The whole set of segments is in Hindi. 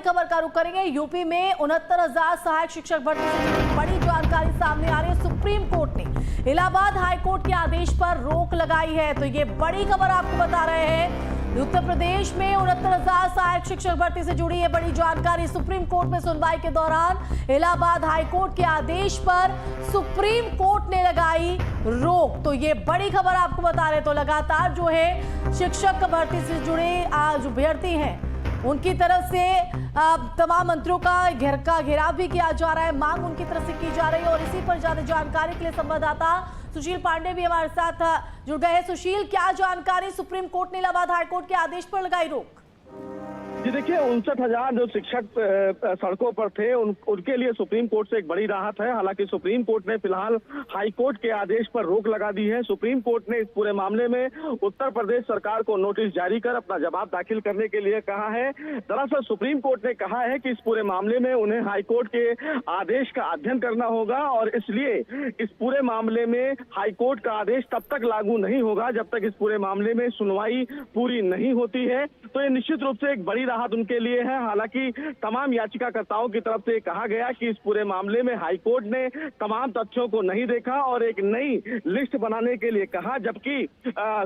खबर का रुख करेंगे। यूपी में 69,000 सहायक शिक्षक भर्ती से जुड़ी बड़ी जानकारी सामने आ रही है। सुप्रीम कोर्ट ने इलाहाबाद हाई कोर्ट के आदेश पर रोक लगाई है, तो ये बड़ी खबर आपको बता रहे हैं। उत्तर प्रदेश में 69,000 सहायक शिक्षक भर्ती से जुड़ी है बड़ी जानकारी। सुप्रीम कोर्ट में सुनवाई के दौरान इलाहाबाद हाई कोर्ट के आदेश पर सुप्रीम कोर्ट ने लगाई रोक, तो ये बड़ी खबर आपको बता रहे। तो लगातार जो है शिक्षक भर्ती से जुड़े जो अभ्यर्थी हैं उनकी तरफ से तमाम मंत्रियों का घेराव भी किया जा रहा है, मांग उनकी तरफ से की जा रही है। और इसी पर ज्यादा जानकारी के लिए संवाददाता सुशील पांडे भी हमारे साथ जुड़ गए हैं। सुशील, क्या जानकारी? सुप्रीम कोर्ट ने इलाहाबाद हाई कोर्ट के आदेश पर लगाई रोक। जी देखिए, 59,000 जो शिक्षक सड़कों पर थे उनके लिए सुप्रीम कोर्ट से एक बड़ी राहत है। हालांकि सुप्रीम कोर्ट ने फिलहाल हाई कोर्ट के आदेश पर रोक लगा दी है। सुप्रीम कोर्ट ने इस पूरे मामले में उत्तर प्रदेश सरकार को नोटिस जारी कर अपना जवाब दाखिल करने के लिए कहा है। दरअसल सुप्रीम कोर्ट ने कहा है कि इस पूरे मामले में उन्हें हाई कोर्ट के आदेश का अध्ययन करना होगा और इसलिए इस पूरे मामले में हाई कोर्ट का आदेश तब तक लागू नहीं होगा जब तक इस पूरे मामले में सुनवाई पूरी नहीं होती है। तो ये निश्चित रूप से एक बड़ी राहत उनके लिए है। हालांकि तमाम याचिकाकर्ताओं की तरफ से कहा गया कि इस पूरे मामले में हाई कोर्ट ने तमाम तथ्यों को नहीं देखा और एक नई लिस्ट बनाने के लिए कहा, जबकि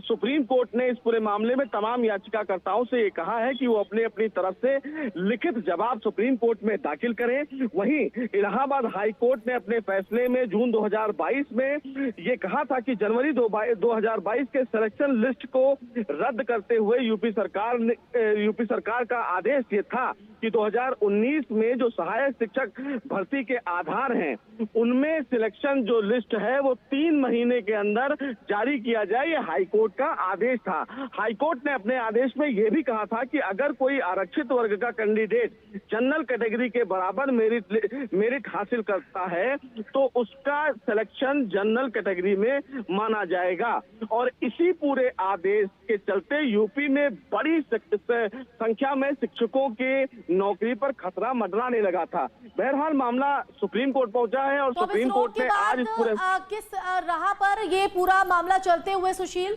सुप्रीम कोर्ट ने इस पूरे मामले में तमाम याचिकाकर्ताओं से ये कहा है कि वो अपनी अपनी तरफ से लिखित जवाब सुप्रीम कोर्ट में दाखिल करें। वहीं इलाहाबाद हाई कोर्ट ने अपने फैसले में जून 2022 में ये कहा था कि जनवरी 2022 के सिलेक्शन लिस्ट को रद्द करते हुए यूपी सरकार का आदेश ये था कि 2019 में जो सहायक शिक्षक भर्ती के आधार हैं उनमें सिलेक्शन जो लिस्ट है वो 3 महीने के अंदर जारी किया जाए, ये हाई कोर्ट का आदेश था। हाई कोर्ट ने अपने आदेश में ये भी कहा था कि अगर कोई आरक्षित वर्ग का कैंडिडेट जनरल कैटेगरी के बराबर मेरिट हासिल करता है तो उसका सिलेक्शन जनरल कैटेगरी में माना जाएगा। और इसी पूरे आदेश के चलते यूपी में बड़ी संख्या में शिक्षकों के नौकरी पर खतरा मंडराने लगा था। बहरहाल मामला सुप्रीम कोर्ट पहुंचा है और तो सुप्रीम कोर्ट ने आज इस पूरे किस राह पर ये पूरा मामला चलते हुए सुशील?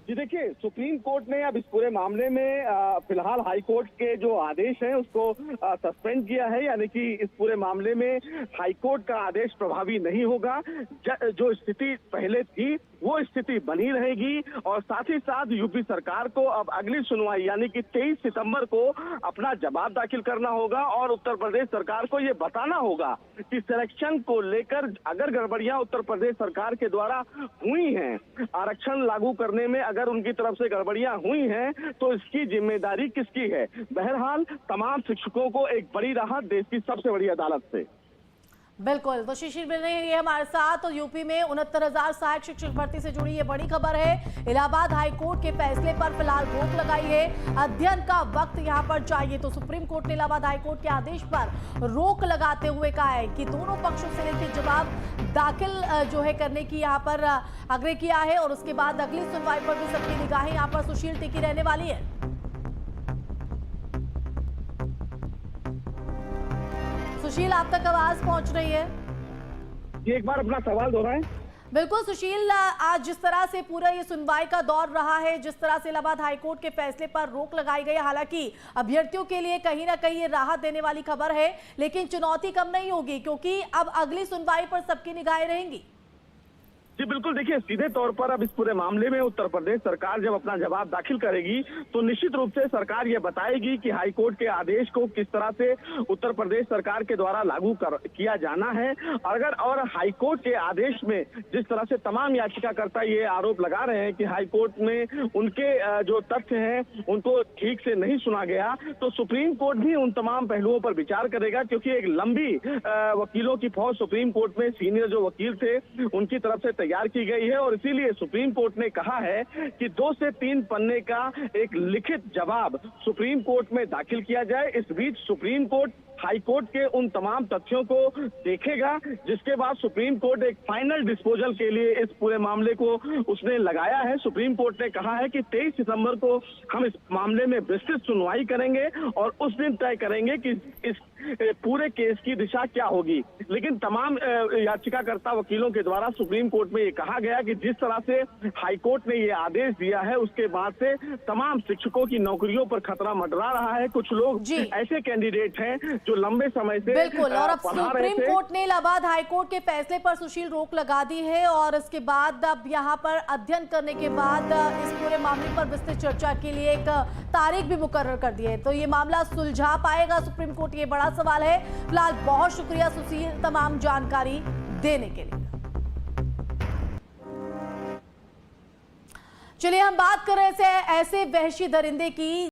जी देखिए, सुप्रीम कोर्ट ने अब इस पूरे मामले में फिलहाल हाई कोर्ट के जो आदेश हैं उसको सस्पेंड किया है, यानी कि इस पूरे मामले में हाई कोर्ट का आदेश प्रभावी नहीं होगा। जो स्थिति पहले थी वो स्थिति बनी रहेगी और साथ ही साथ यूपी सरकार को अब अगली सुनवाई यानी कि 23 सितंबर को अपना जवाब दाखिल करना होगा और उत्तर प्रदेश सरकार को ये बताना होगा कि सिलेक्शन को लेकर अगर गड़बड़ियां उत्तर प्रदेश सरकार के द्वारा हुई हैं, आरक्षण लागू करने में अगर उनकी तरफ से गड़बड़ियां हुई हैं तो इसकी जिम्मेदारी किसकी है। बहरहाल तमाम शिक्षकों को एक बड़ी राहत देश की सबसे बड़ी अदालत से। बिल्कुल, तो शिशिर मिल रही है हमारे साथ। तो यूपी में 69,000 सहायक शिक्षक भर्ती से जुड़ी ये बड़ी खबर है। इलाहाबाद हाई कोर्ट के फैसले पर फिलहाल रोक लगाई है, अध्ययन का वक्त यहां पर चाहिए। तो सुप्रीम कोर्ट ने इलाहाबाद हाई कोर्ट के आदेश पर रोक लगाते हुए कहा है कि दोनों पक्षों से लिखित जवाब दाखिल जो है करने की यहां पर आग्रह किया है और उसके बाद अगली सुनवाई पर भी सबकी निगाहें यहां पर सुशील टिकी रहने वाली है। सुशील, आप तक आवाज पहुंच रही है? ये एक बार अपना सवाल दोहराएं। बिल्कुल सुशील, आज जिस तरह से पूरा ये सुनवाई का दौर रहा है, जिस तरह से इलाहाबाद हाईकोर्ट के फैसले पर रोक लगाई गई, हालांकि अभ्यर्थियों के लिए कहीं ना कहीं ये राहत देने वाली खबर है, लेकिन चुनौती कम नहीं होगी क्योंकि अब अगली सुनवाई पर सबकी निगाहें रहेंगी। जी बिल्कुल, देखिए सीधे तौर पर अब इस पूरे मामले में उत्तर प्रदेश सरकार जब अपना जवाब दाखिल करेगी तो निश्चित रूप से सरकार ये बताएगी कि हाई कोर्ट के आदेश को किस तरह से उत्तर प्रदेश सरकार के द्वारा लागू किया जाना है। और हाई कोर्ट के आदेश में जिस तरह से तमाम याचिकाकर्ता ये आरोप लगा रहे हैं कि हाई कोर्ट में उनके जो तथ्य हैं उनको ठीक से नहीं सुना गया, तो सुप्रीम कोर्ट भी उन तमाम पहलुओं पर विचार करेगा क्योंकि एक लंबी वकीलों की फौज सुप्रीम कोर्ट में सीनियर जो वकील थे उनकी तरफ से तैयार की गई है और इसीलिए सुप्रीम कोर्ट ने कहा है कि 2 से 3 पन्ने का एक लिखित जवाब सुप्रीम कोर्ट में दाखिल किया जाए। इस बीच सुप्रीम कोर्ट हाईकोर्ट के उन तमाम तथ्यों को देखेगा, जिसके बाद सुप्रीम कोर्ट एक फाइनल डिस्पोजल के लिए इस पूरे मामले को उसने लगाया है। सुप्रीम कोर्ट ने कहा है कि 23 सितंबर को हम इस मामले में विस्तृत सुनवाई करेंगे और उस दिन तय करेंगे कि इस पूरे केस की दिशा क्या होगी। लेकिन तमाम याचिकाकर्ता वकीलों के द्वारा सुप्रीम कोर्ट में ये कहा गया कि जिस तरह से हाईकोर्ट ने ये आदेश दिया है, उसके बाद से तमाम शिक्षकों की नौकरियों पर खतरा मंडरा रहा है। कुछ लोग ऐसे कैंडिडेट हैं जो लंबे समय से बिल्कुल, और अब पढ़ा रहे सुप्रीम थे। कोर्ट ने इलाहाबाद हाईकोर्ट के फैसले पर सुशील रोक लगा दी है और इसके बाद अब यहाँ पर अध्ययन करने के बाद इस पूरे मामले पर विस्तृत चर्चा के लिए एक तारीख भी मुकर्रर कर दी है। तो ये मामला सुलझा पाएगा सुप्रीम कोर्ट, ये बड़ा सवाल है। फिलहाल बहुत शुक्रिया सुशील तमाम जानकारी देने के लिए। चलिए हम बात कर रहे थे ऐसे वहशी दरिंदे की